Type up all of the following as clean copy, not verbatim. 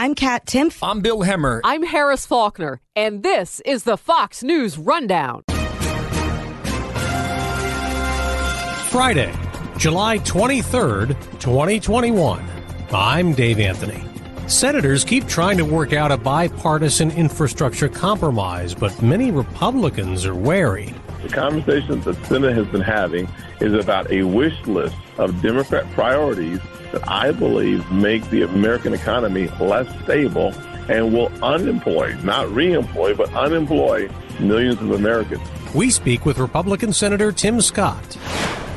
I'm Kat Timpf. I'm Bill Hemmer. I'm Harris Faulkner. And this is the Fox News Rundown. Friday, July 23rd, 2021. I'm Dave Anthony. Senators keep trying to work out a bipartisan infrastructure compromise, but many Republicans are wary. The conversation that the Senate has been having is about a wish list of Democrat priorities that I believe make the American economy less stable and will unemploy, not reemploy, but unemploy millions of Americans. We speak with Republican Senator Tim Scott.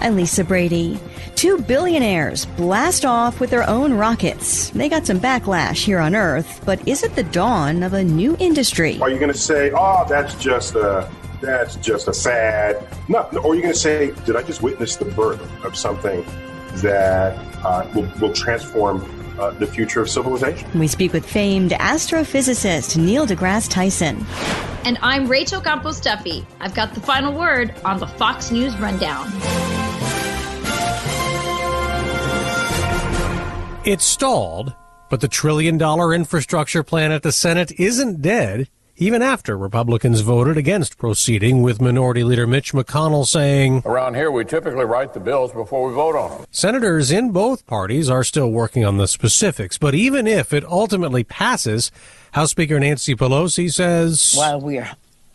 I'm Lisa Brady. 2 billionaires blast off with their own rockets. They got some backlash here on Earth, but is it the dawn of a new industry? Are you going to say, oh, that's just a fad? No. Or are you going to say, did I just witness the birth of something that will transform the future of civilization? We speak with famed astrophysicist Neil deGrasse Tyson. And I'm Rachel Campos-Duffy. I've got the final word on the Fox News Rundown. It's stalled, but the trillion-dollar infrastructure plan at the Senate isn't dead, even after Republicans voted against proceeding, with Minority Leader Mitch McConnell saying, "Around here, we typically write the bills before we vote on them." Senators in both parties are still working on the specifics, but even if it ultimately passes, House Speaker Nancy Pelosi says, while we are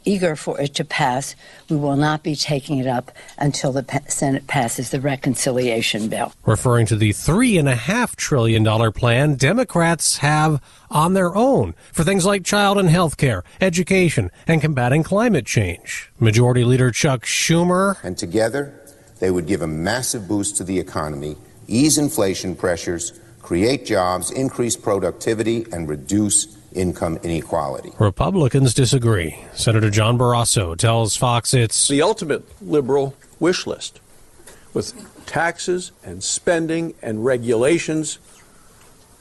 eager for it to pass, we will not be taking it up until the Senate passes the reconciliation bill. Referring to the $3.5 trillion plan Democrats have on their own for things like child and health care, education, and combating climate change. Majority Leader Chuck Schumer. And together, they would give a massive boost to the economy, ease inflation pressures, create jobs, increase productivity, and reduce income inequality. Republicans disagree. Senator John Barrasso tells Fox it's the ultimate liberal wish list with taxes and spending and regulations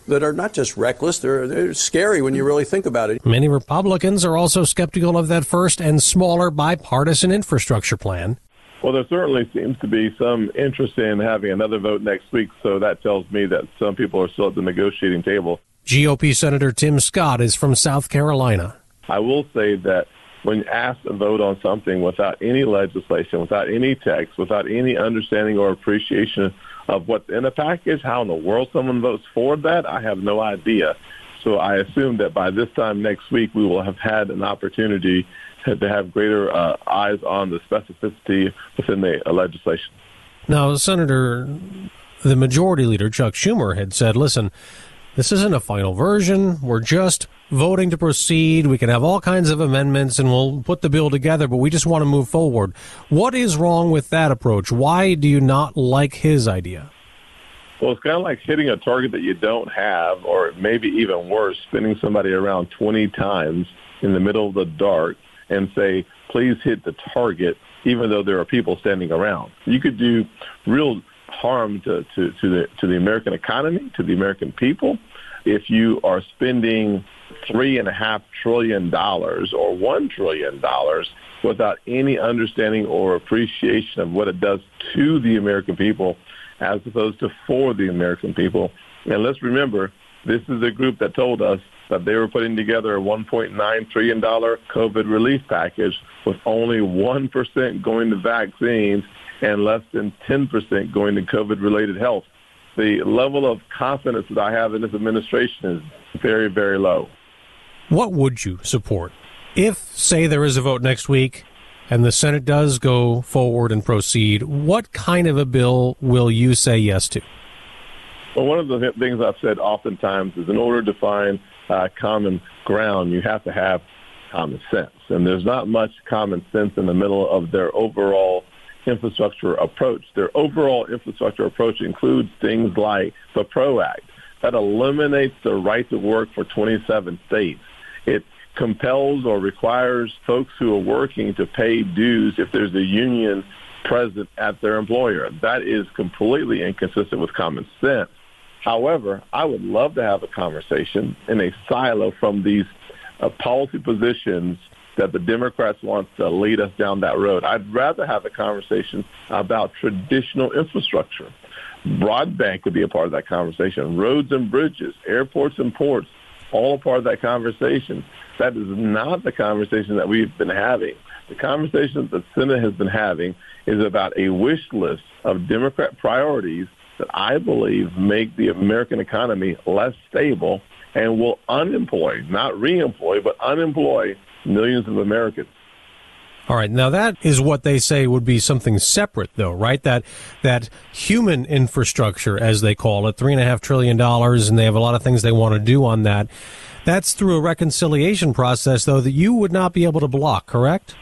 that are not just reckless, they're scary when you really think about it. Many Republicans are also skeptical of that first and smaller bipartisan infrastructure plan. Well, there certainly seems to be some interest in having another vote next week, so that tells me that some people are still at the negotiating table. GOP Senator Tim Scott is from South Carolina. I will say that when asked to vote on something without any legislation, without any text, without any understanding or appreciation of what's in a package, how in the world someone votes for that, I have no idea. So I assume that by this time next week, we will have had an opportunity to have greater eyes on the specificity within the legislation. Now, Senator, the Majority Leader, Chuck Schumer, had said, listen, this isn't a final version. We're just voting to proceed. We can have all kinds of amendments and we'll put the bill together, but we just want to move forward. What is wrong with that approach? Why do you not like his idea? Well, it's kind of like hitting a target that you don't have, or maybe even worse, spinning somebody around 20 times in the middle of the dark and say, please hit the target, even though there are people standing around. You could do real harm to the American economy, to the American people, if you are spending $3.5 trillion or $1 trillion without any understanding or appreciation of what it does to the American people as opposed to for the American people. And let's remember, this is a group that told us that they were putting together a $1.9 trillion COVID relief package with only 1% going to vaccines and less than 10% going to COVID-related health. The level of confidence that I have in this administration is very, very low. What would you support if, say, there is a vote next week and the Senate does go forward and proceed? What kind of a bill will you say yes to? Well, one of the things I've said oftentimes is in order to find common ground, you have to have common sense. And there's not much common sense in the middle of their overall infrastructure approach. Their overall infrastructure approach includes things like the PRO Act. That eliminates the right to work for 27 states. It compels or requires folks who are working to pay dues if there's a union present at their employer. That is completely inconsistent with common sense. However, I would love to have a conversation in a silo from these policy positions that the Democrats want to lead us down that road. I'd rather have a conversation about traditional infrastructure. Broadband could be a part of that conversation. Roads and bridges, airports and ports, all a part of that conversation. That is not the conversation that we've been having. The conversation that the Senate has been having is about a wish list of Democrat priorities that I believe make the American economy less stable and will unemploy, not reemploy, but unemploy millions of Americans. All right. Now, that is what they say would be something separate, though, right? That human infrastructure, as they call it, $3.5 trillion, and they have a lot of things they want to do on that. That's through a reconciliation process, though, that you would not be able to block, correct?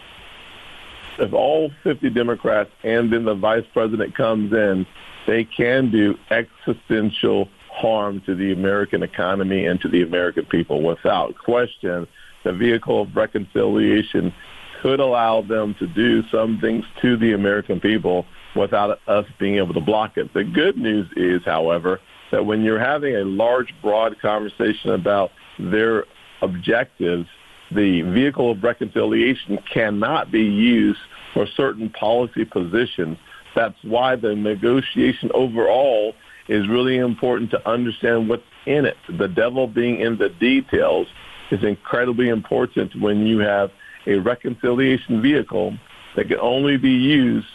If all 50 Democrats and then the vice president comes in, they can do existential harm to the American economy and to the American people. Without question, the vehicle of reconciliation could allow them to do some things to the American people without us being able to block it. The good news is, however, that when you're having a large, broad conversation about their objectives, the vehicle of reconciliation cannot be used for certain policy positions. That's why the negotiation overall is really important to understand what's in it. The devil being in the details is incredibly important when you have a reconciliation vehicle that can only be used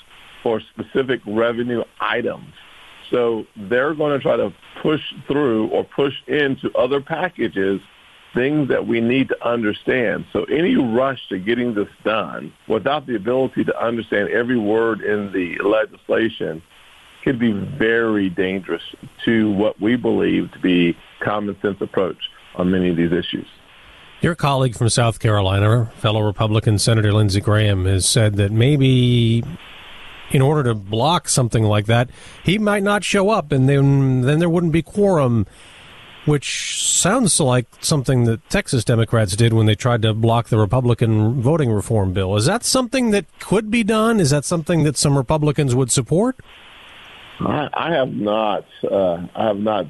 for specific revenue items. So they're going to try to push through or push into other packages things that we need to understand. So any rush to getting this done without the ability to understand every word in the legislation could be very dangerous to what we believe to be common sense approach on many of these issues. Your colleague from South Carolina, fellow Republican Senator Lindsey Graham, has said that maybe in order to block something like that, he might not show up, and then there wouldn't be quorum, which sounds like something that Texas Democrats did when they tried to block the Republican voting reform bill. Is that something that could be done? Is that something that some Republicans would support? I have not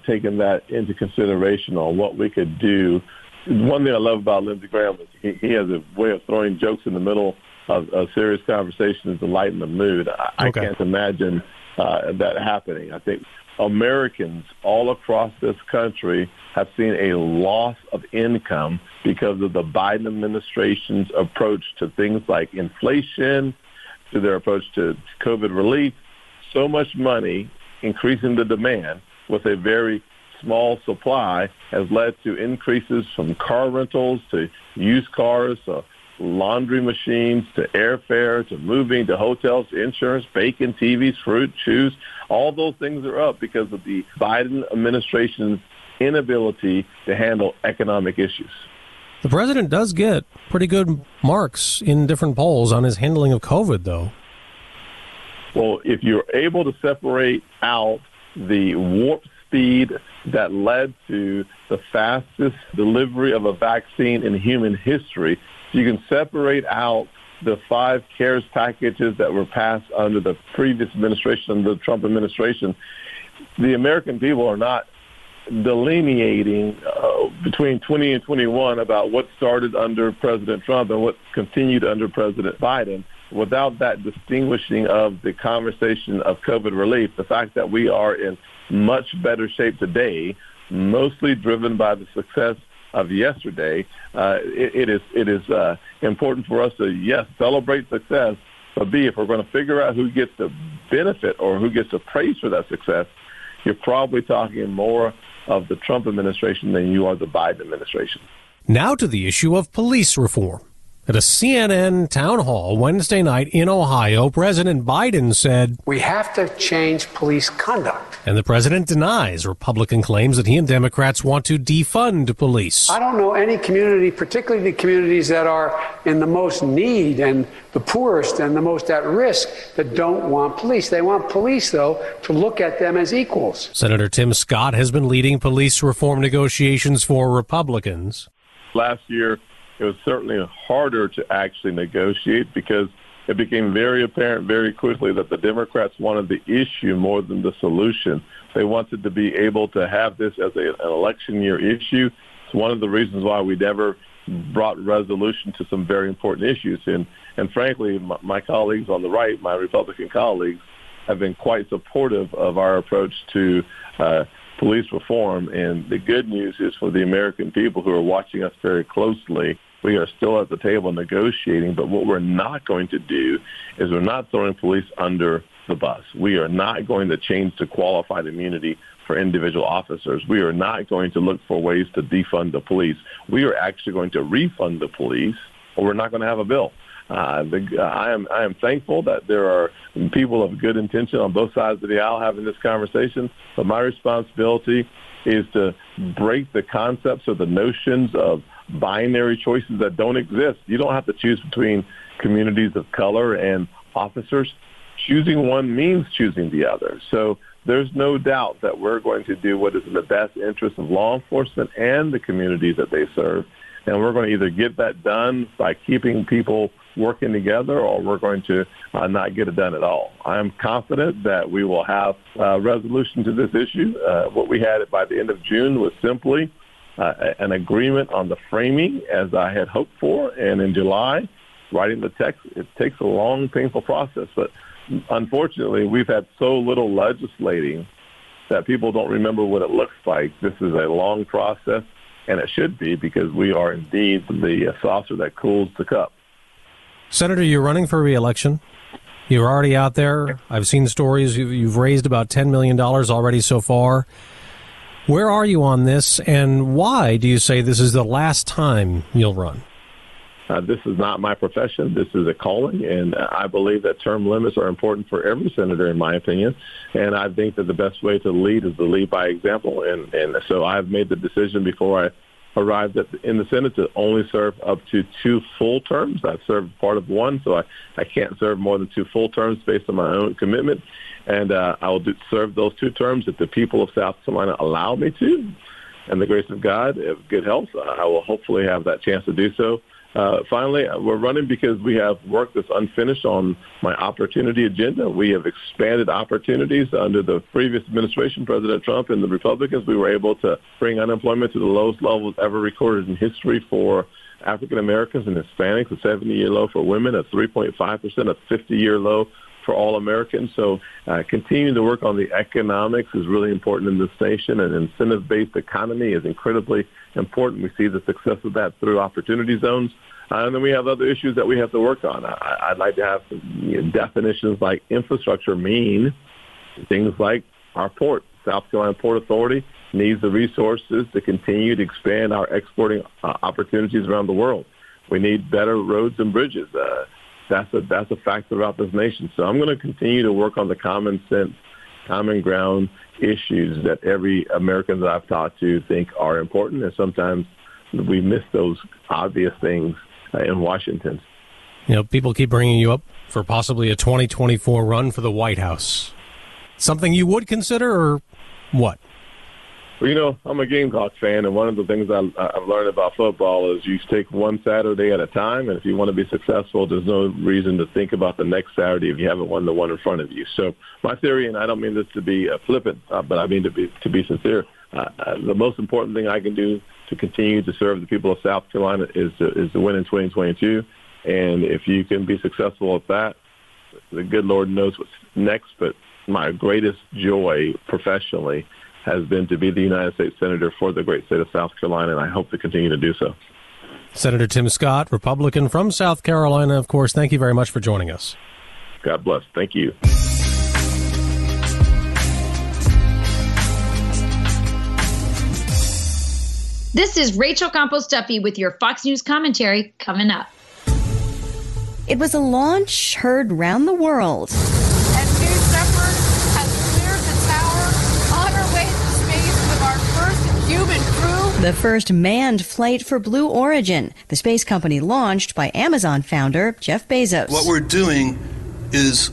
taken that into consideration on what we could do. One thing I love about Lindsey Graham is he has a way of throwing jokes in the middle of serious conversations to lighten the mood. I can't imagine that happening. I think Americans all across this country have seen a loss of income because of the Biden administration's approach to things like inflation, to their approach to COVID relief. So much money increasing the demand with a very small supply has led to increases from car rentals to used cars to laundry machines to airfare to moving to hotels to insurance, bacon, TVs, fruit, shoes. All those things are up because of the Biden administration's inability to handle economic issues. The president does get pretty good marks in different polls on his handling of COVID, though. Well, if you're able to separate out the warp speed that led to the fastest delivery of a vaccine in human history, you can separate out the 5 CARES packages that were passed under the previous administration, under the Trump administration. The American people are not delineating between 20 and 21 about what started under President Trump and what continued under President Biden. Without that distinguishing of the conversation of COVID relief, the fact that we are in much better shape today, mostly driven by the success of yesterday, it is important for us to, yes, celebrate success, but B, if we're going to figure out who gets the benefit or who gets the praise for that success, you're probably talking more of the Trump administration than you are the Biden administration. Now to the issue of police reform. At a CNN town hall Wednesday night in Ohio, President Biden said, "We have to change police conduct." And the president denies Republican claims that he and Democrats want to defund police. I don't know any community, particularly the communities that are in the most need and the poorest and the most at risk, that don't want police. They want police, though, to look at them as equals. Senator Tim Scott has been leading police reform negotiations for Republicans. Last year, it was certainly harder to actually negotiate because it became very apparent very quickly that the Democrats wanted the issue more than the solution. They wanted to be able to have this as an election year issue. It's one of the reasons why we never brought resolution to some very important issues. And frankly, my colleagues on the right, my Republican colleagues, have been quite supportive of our approach to police reform. And the good news is for the American people who are watching us very closely, we are still at the table negotiating, but what we're not going to do is we're not throwing police under the bus. We are not going to change the qualified immunity for individual officers. We are not going to look for ways to defund the police. We are actually going to refund the police, or we're not going to have a bill. I am thankful that there are people of good intention on both sides of the aisle having this conversation, but my responsibility is to break the concepts or the notions of binary choices that don't exist. You don't have to choose between communities of color and officers. Choosing one means choosing the other. So there's no doubt that we're going to do what is in the best interest of law enforcement and the communities that they serve. And we're going to either get that done by keeping people working together, or we're going to not get it done at all. I am confident that we will have a resolution to this issue. What we had by the end of June was simply an agreement on the framing, as I had hoped for. And in July, writing the text, it takes a long, painful process. But unfortunately, we've had so little legislating that people don't remember what it looks like. This is a long process, and it should be, because we are indeed the saucer that cools the cup. Senator, you're running for re-election. You're already out there. I've seen stories. You've raised about $10 million already so far. Where are you on this, and why do you say this is the last time you'll run? This is not my profession. This is a calling, and I believe that term limits are important for every senator, in my opinion. And I think that the best way to lead is to lead by example. And so I've made the decision before I arrived in the Senate to only serve up to 2 full terms. I've served part of 1, so I can't serve more than 2 full terms based on my own commitment. And I will serve those 2 terms if the people of South Carolina allow me to. And the grace of God, if good health, I will hopefully have that chance to do so. Finally, we're running because we have work that's unfinished on my opportunity agenda. We have expanded opportunities under the previous administration, President Trump and the Republicans. We were able to bring unemployment to the lowest levels ever recorded in history for African Americans and Hispanics, a 70-year low for women, a 3.5%, a 50-year low for all Americans. So continuing to work on the economics is really important in this nation. An incentive-based economy is incredibly important. We see the success of that through opportunity zones. And then we have other issues that we have to work on. I'd like to have definitions like infrastructure mean things like our port. South Carolina Port Authority needs the resources to continue to expand our exporting opportunities around the world. We need better roads and bridges. That's a fact throughout this nation. So I'm going to continue to work on the common sense, common ground issues that every American that I've talked to think are important. And sometimes we miss those obvious things in Washington. You know, people keep bringing you up for possibly a 2024 run for the White House. Something you would consider, or what? Well, you know, I'm a Gamecock fan, and one of the things I've learned about football is you take one Saturday at a time, and if you want to be successful, there's no reason to think about the next Saturday if you haven't won the one in front of you. So my theory, and I don't mean this to be flippant, but I mean to be sincere, the most important thing I can do to continue to serve the people of South Carolina is to win in 2022. And if you can be successful at that, the good Lord knows what's next. But my greatest joy professionally has been to be the United States Senator for the great state of South Carolina, and I hope to continue to do so. Senator Tim Scott, Republican from South Carolina, of course, thank you very much for joining us. God bless. Thank you. This is Rachel Campos-Duffy with your Fox News commentary coming up. It was a launch heard round the world. And New Shepard has cleared the tower on her way to space with our first human crew. The first manned flight for Blue Origin, the space company launched by Amazon founder Jeff Bezos. What we're doing is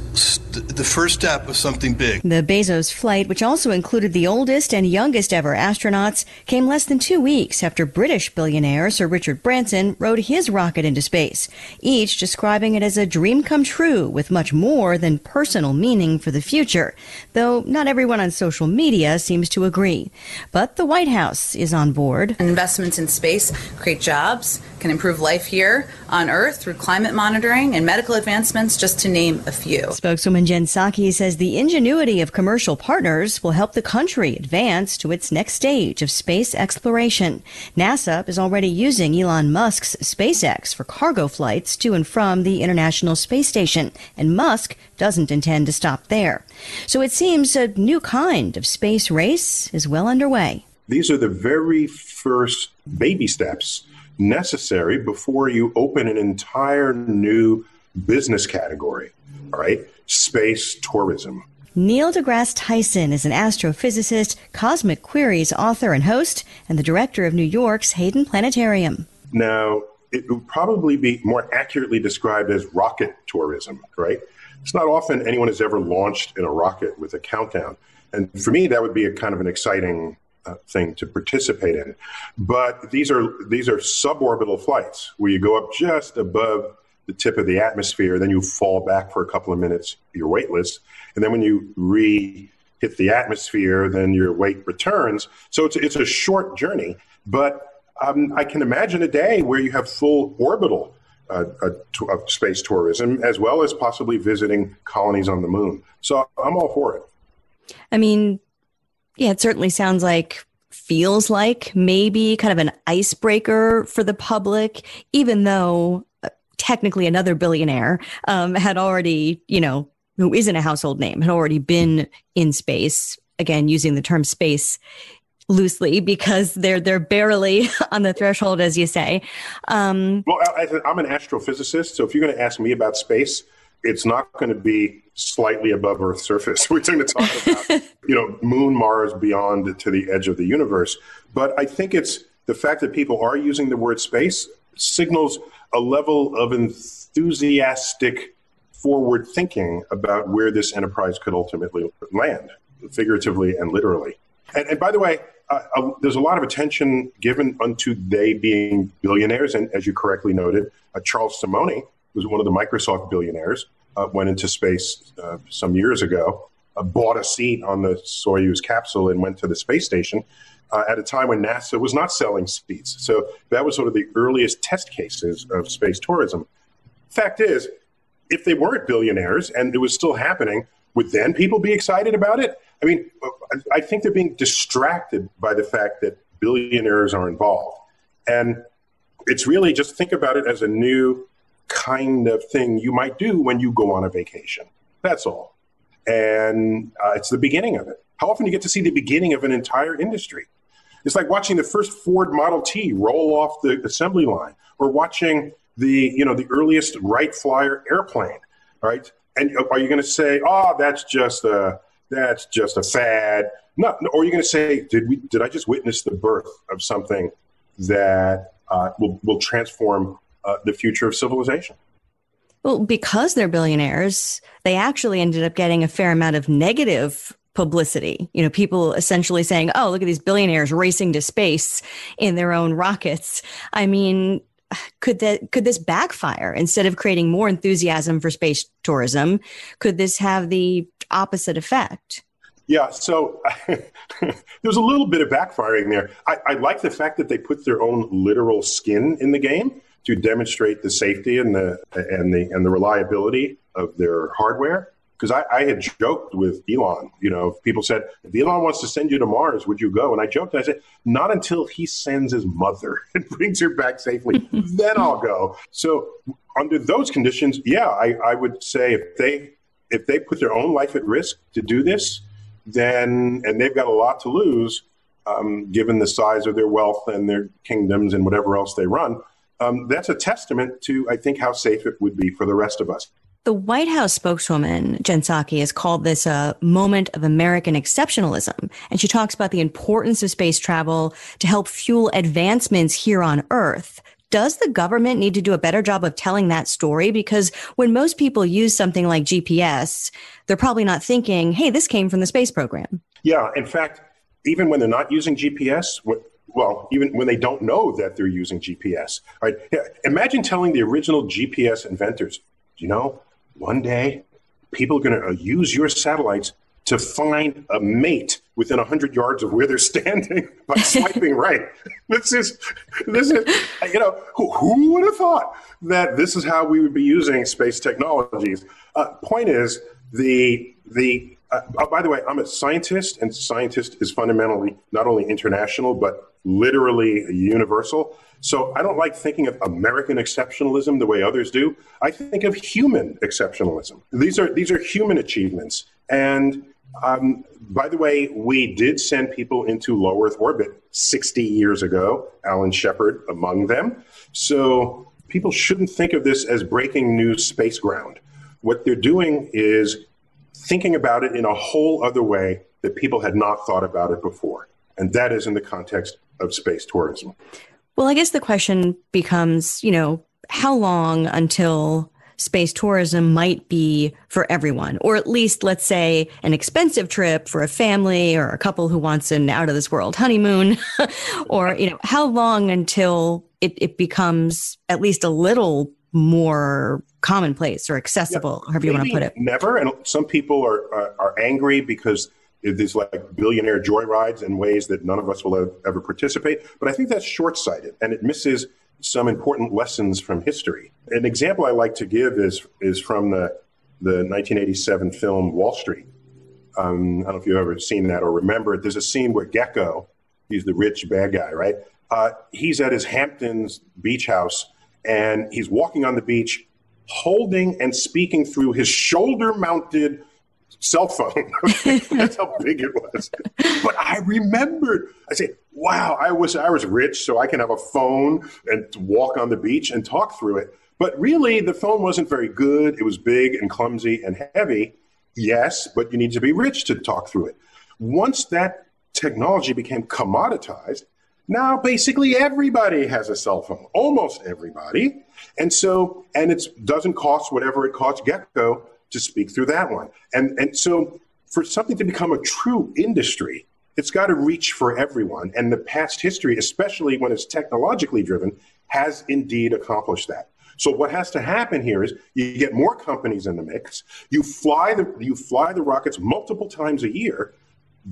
the first step of something big. The Bezos flight, which also included the oldest and youngest ever astronauts, came less than 2 weeks after British billionaire Sir Richard Branson rode his rocket into space, each describing it as a dream come true with much more than personal meaning for the future, though not everyone on social media seems to agree. But the White House is on board. Investments in space create jobs, can improve life here on Earth through climate monitoring and medical advancements, just to name a few. Spokeswoman Jen Psaki says the ingenuity of commercial partners will help the country advance to its next stage of space exploration. NASA is already using Elon Musk's SpaceX for cargo flights to and from the International Space Station, and Musk doesn't intend to stop there. So it seems a new kind of space race is well underway. These are the very first baby steps necessary before you open an entire new business category, all right? Space tourism. Neil deGrasse Tyson is an astrophysicist, Cosmic Queries author and host, and the director of New York's Hayden Planetarium. Now, it would probably be more accurately described as rocket tourism, right? It's not often anyone has ever launched in a rocket with a countdown. And for me, that would be a kind of an exciting thing to participate in. But these are suborbital flights where you go up just above the tip of the atmosphere, then you fall back for a couple of minutes, you're weightless. And then when you hit the atmosphere, then your weight returns. So it's a short journey, but I can imagine a day where you have full orbital space tourism, as well as possibly visiting colonies on the moon. So I'm all for it. I mean, yeah, it certainly feels like maybe kind of an icebreaker for the public, even though technically another billionaire had already, who isn't a household name, had already been in space, again, using the term space loosely because they're barely on the threshold, as you say. Well, I'm an astrophysicist, so if you're going to ask me about space, it's not going to be slightly above Earth's surface. We're going to talk about, moon, Mars, beyond to the edge of the universe. But I think it's the fact that people are using the word space signals a level of enthusiastic forward thinking about where this enterprise could ultimately land, figuratively and literally. And by the way, there's a lot of attention given unto they being billionaires. And as you correctly noted, Charles Simonyi was one of the Microsoft billionaires, went into space some years ago, bought a seat on the Soyuz capsule and went to the space station at a time when NASA was not selling seats. So that was sort of the earliest test cases of space tourism. Fact is, if they weren't billionaires and it was still happening, would then people be excited about it? I mean, I think they're being distracted by the fact that billionaires are involved. And it's really just think about it as a new kind of thing you might do when you go on a vacation. That's all. And it's the beginning of it. How often do you get to see the beginning of an entire industry? It's like watching the first Ford Model T roll off the assembly line, or watching the earliest Wright Flyer airplane, right? And are you going to say, "Oh, that's just a fad"? No. Or are you going to say, "Did I just witness the birth of something that will transform the future of civilization?" Well, because they're billionaires, they actually ended up getting a fair amount of negative publicity. People essentially saying, "Oh, look at these billionaires racing to space in their own rockets." I mean, could this backfire? Instead of creating more enthusiasm for space tourism, could this have the opposite effect? Yeah, so there's a little bit of backfiring there. I like the fact that they put their own literal skin in the game to demonstrate the safety and the reliability of their hardware. Because I had joked with Elon, people said, if Elon wants to send you to Mars, would you go? And I joked, I said, not until he sends his mother and brings her back safely, then I'll go. So under those conditions, yeah, I would say if they put their own life at risk to do this, then, and they've got a lot to lose, given the size of their wealth and their kingdoms and whatever else they run, that's a testament to, I think, how safe it would be for the rest of us. The White House spokeswoman, Jen Psaki, has called this a moment of American exceptionalism. And she talks about the importance of space travel to help fuel advancements here on Earth. Does the government need to do a better job of telling that story? Because when most people use something like GPS, they're probably not thinking, hey, this came from the space program. Yeah. In fact, even when they're not using GPS, even when they don't know that they're using GPS, right? Imagine telling the original GPS inventors, one day people are going to use your satellites to find a mate within 100 yards of where they're standing by swiping right. This is, who would have thought that this is how we would be using space technologies? Point is, by the way, I'm a scientist, and scientist is fundamentally not only international, but literally universal. So I don't like thinking of American exceptionalism the way others do. I think of human exceptionalism. These are human achievements. And by the way, we did send people into low Earth orbit 60 years ago, Alan Shepard among them. So people shouldn't think of this as breaking new space ground. What they're doing is thinking about it in a whole other way that people had not thought about it before. And that is in the context of space tourism. Well, I guess the question becomes, how long until space tourism might be for everyone, or at least, let's say, an expensive trip for a family or a couple who wants an out of this world honeymoon, or, how long until it becomes at least a little more commonplace or accessible, however you want to put it. Never. And some people are angry because there's like billionaire joyrides in ways that none of us will ever participate. But I think that's short-sighted, and it misses some important lessons from history. An example I like to give is from the 1987 film Wall Street. I don't know if you've ever seen that or remember it. There's a scene where Gecko, he's the rich bad guy, right? He's at his Hamptons beach house, and he's walking on the beach, holding and speaking through his shoulder-mounted cell phone. Okay? That's how big it was. But I remembered, I said, wow, I was rich, so I can have a phone and walk on the beach and talk through it. But really, the phone wasn't very good. It was big and clumsy and heavy. Yes, but you need to be rich to talk through it. Once that technology became commoditized, now basically everybody has a cell phone, almost everybody. And it doesn't cost whatever it costs Gecko to speak through that one. And so for something to become a true industry, it's got to reach for everyone. And the past history, especially when it's technologically driven, has indeed accomplished that. So what has to happen here is you get more companies in the mix. You fly the rockets multiple times a year,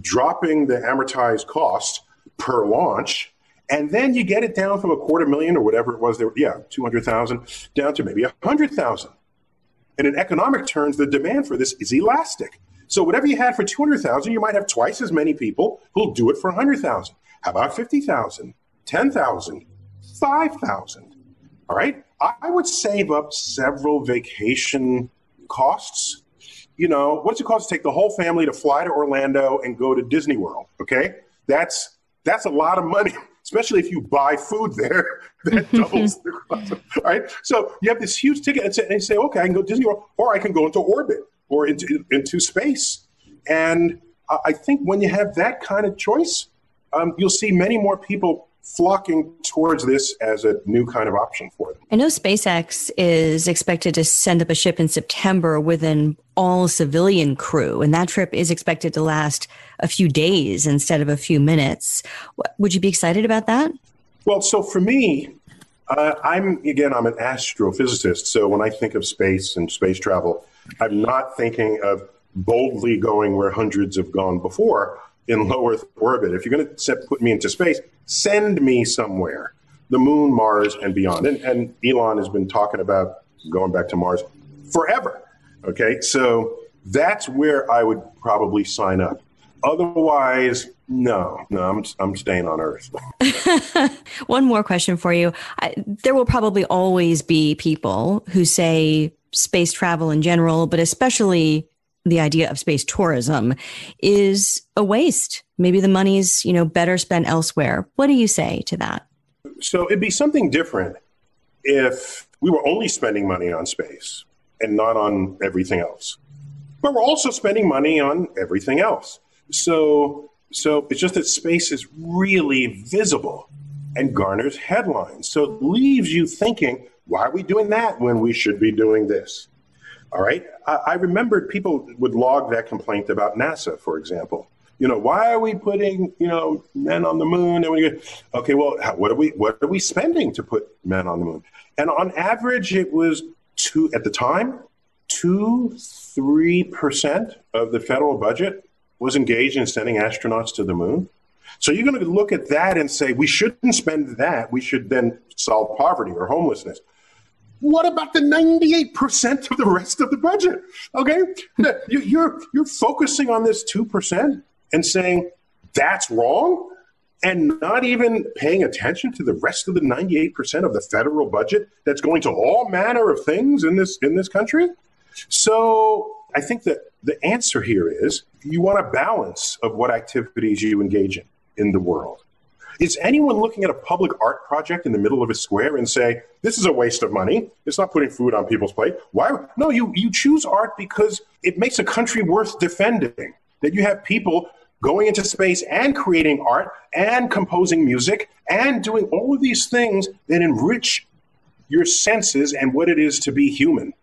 dropping the amortized cost per launch. And then you get it down from $250,000 or whatever it was, 200,000 down to maybe 100,000. And in economic terms, the demand for this is elastic. So whatever you had for 200,000, you might have twice as many people who'll do it for 100,000. How about 50,000, 10,000, 5,000? All right. I would save up several vacation costs. What's it cost to take the whole family to fly to Orlando and go to Disney World? Okay. That's a lot of money, especially if you buy food there. That doubles the cost. All right. So you have this huge ticket and you say, okay, I can go to Disney World, or I can go into orbit or into space. And I think when you have that kind of choice, you'll see many more people flocking towards this as a new kind of option for them. I know SpaceX is expected to send up a ship in September with an all-civilian crew, and that trip is expected to last a few days instead of a few minutes. Would you be excited about that? Well, so for me, I'm an astrophysicist. So when I think of space and space travel, I'm not thinking of boldly going where hundreds have gone before in low Earth orbit. If you're going to put me into space, send me somewhere, the moon, Mars, and beyond. And Elon has been talking about going back to Mars forever. Okay, so that's where I would probably sign up. Otherwise, no, I'm staying on Earth. One more question for you. There will probably always be people who say space travel in general, but especially the idea of space tourism is a waste. Maybe the money's, better spent elsewhere. What do you say to that? So it'd be something different if we were only spending money on space and not on everything else. But we're also spending money on everything else. So it's just that space is really visible and garners headlines. So it leaves you thinking, why are we doing that when we should be doing this? All right. I remembered people would log that complaint about NASA, for example. Why are we putting, men on the moon? And okay, well, what are we spending to put men on the moon? And on average, it was 2-3% of the federal budget was engaged in sending astronauts to the moon. So you're going to look at that and say, we shouldn't spend that. We should then solve poverty or homelessness. What about the 98% of the rest of the budget? Okay, you're focusing on this 2% and saying that's wrong, and not even paying attention to the rest of the 98% of the federal budget that's going to all manner of things in this country. So I think that the answer here is you want a balance of what activities you engage in the world. Is anyone looking at a public art project in the middle of a square and say, this is a waste of money, it's not putting food on people's plate? Why? No, you choose art because it makes a country worth defending, that you have people going into space and creating art and composing music and doing all of these things that enrich your senses and what it is to be human.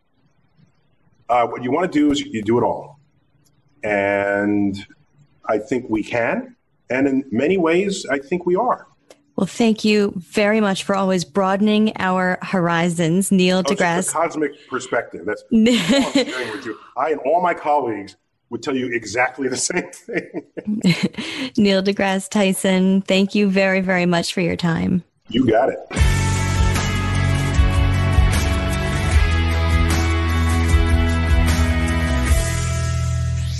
What you want to do is you do it all. And I think we can. And in many ways, I think we are. Well, thank you very much for always broadening our horizons, Neil deGrasse. Just a cosmic perspective. That's all I'm sharing with you. I and all my colleagues would tell you exactly the same thing. Neil deGrasse Tyson, thank you very, very much for your time. You got it.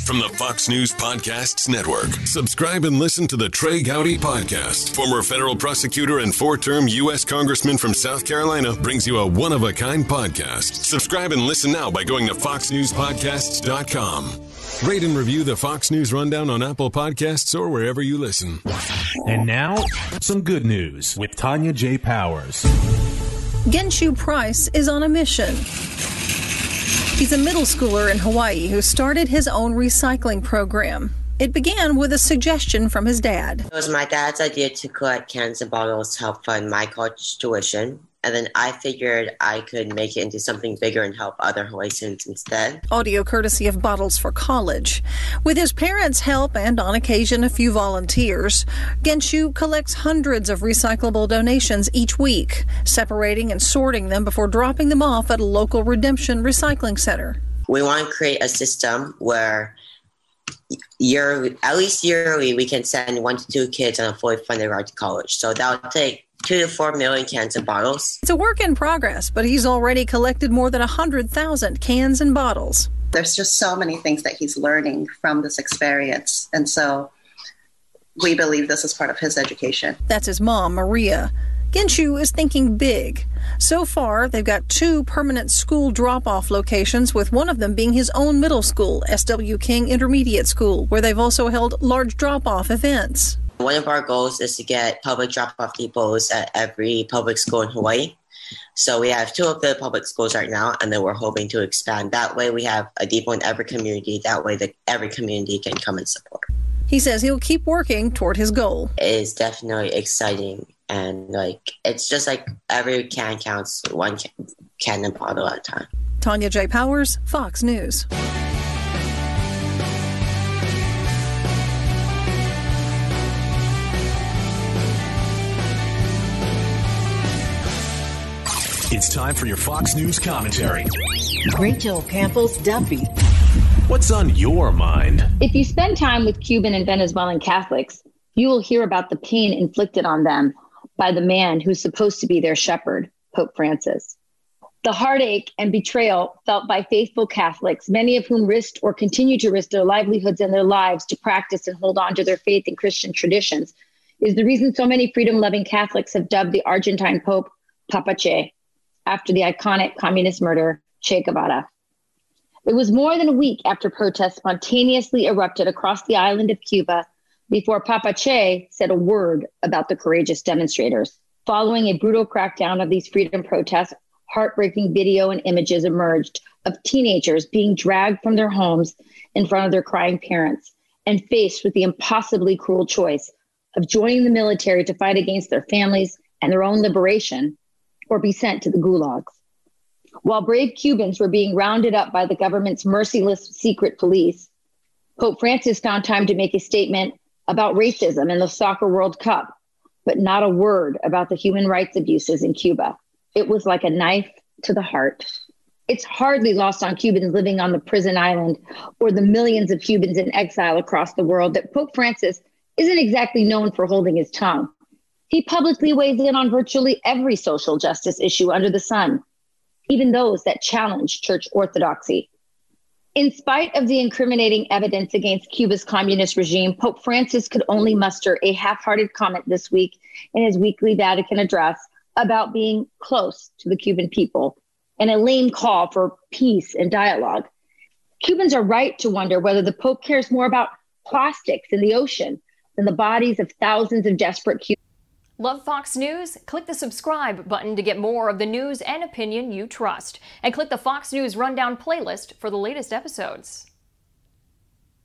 From the Fox News Podcasts Network. Subscribe and listen to the Trey Gowdy Podcast. Former federal prosecutor and 4-term U.S. Congressman from South Carolina brings you a one-of-a-kind podcast. Subscribe and listen now by going to foxnewspodcasts.com. Rate and review the Fox News Rundown on Apple Podcasts or wherever you listen. And now, some good news with Tonya J. Powers. Genshu Price is on a mission. He's a middle schooler in Hawaii who started his own recycling program. It began with a suggestion from his dad. It was my dad's idea to collect cans and bottles to help fund my college tuition. And then I figured I could make it into something bigger and help other Hawaii students instead. Audio courtesy of Bottles for College. With his parents' help and on occasion a few volunteers, Genshu collects hundreds of recyclable donations each week, separating and sorting them before dropping them off at a local redemption recycling center. We want to create a system where at least yearly, we can send 1 to 2 kids on a fully funded ride to college. So that would take 2 to 4 million cans and bottles. It's a work in progress, but he's already collected more than 100,000 cans and bottles. There's just so many things that he's learning from this experience. And so we believe this is part of his education. That's his mom, Maria. Genshu is thinking big. So far, they've got 2 permanent school drop-off locations, with one of them being his own middle school, S.W. King Intermediate School, where they've also held large drop-off events. One of our goals is to get public drop-off depots at every public school in Hawaii. So we have 2 of the public schools right now, and then we're hoping to expand. That way we have a depot in every community. That way every community can come and support. He says he'll keep working toward his goal. It is definitely exciting. And it's just like every can counts, 1 can and bottle at a time. Tonya J. Powers, Fox News. It's time for your Fox News commentary. Rachel Campos-Duffy. What's on your mind? If you spend time with Cuban and Venezuelan Catholics, you will hear about the pain inflicted on them by the man who's supposed to be their shepherd, Pope Francis. The heartache and betrayal felt by faithful Catholics, many of whom risked or continue to risk their livelihoods and their lives to practice and hold on to their faith and Christian traditions, is the reason so many freedom-loving Catholics have dubbed the Argentine Pope Papa Che, after the iconic communist murderer Che Guevara. It was more than a week after protests spontaneously erupted across the island of Cuba before Papa Che said a word about the courageous demonstrators. Following a brutal crackdown of these freedom protests, heartbreaking video and images emerged of teenagers being dragged from their homes in front of their crying parents and faced with the impossibly cruel choice of joining the military to fight against their families and their own liberation, or be sent to the gulags. While brave Cubans were being rounded up by the government's merciless secret police, Pope Francis found time to make a statement about racism in the Soccer World Cup, but not a word about the human rights abuses in Cuba. It was like a knife to the heart. It's hardly lost on Cubans living on the prison island or the millions of Cubans in exile across the world that Pope Francis isn't exactly known for holding his tongue. He publicly weighs in on virtually every social justice issue under the sun, even those that challenge church orthodoxy. In spite of the incriminating evidence against Cuba's communist regime, Pope Francis could only muster a half-hearted comment this week in his weekly Vatican address about being close to the Cuban people and a lame call for peace and dialogue. Cubans are right to wonder whether the Pope cares more about plastics in the ocean than the bodies of thousands of desperate Cubans. Love Fox News? Click the subscribe button to get more of the news and opinion you trust. And click the Fox News Rundown playlist for the latest episodes.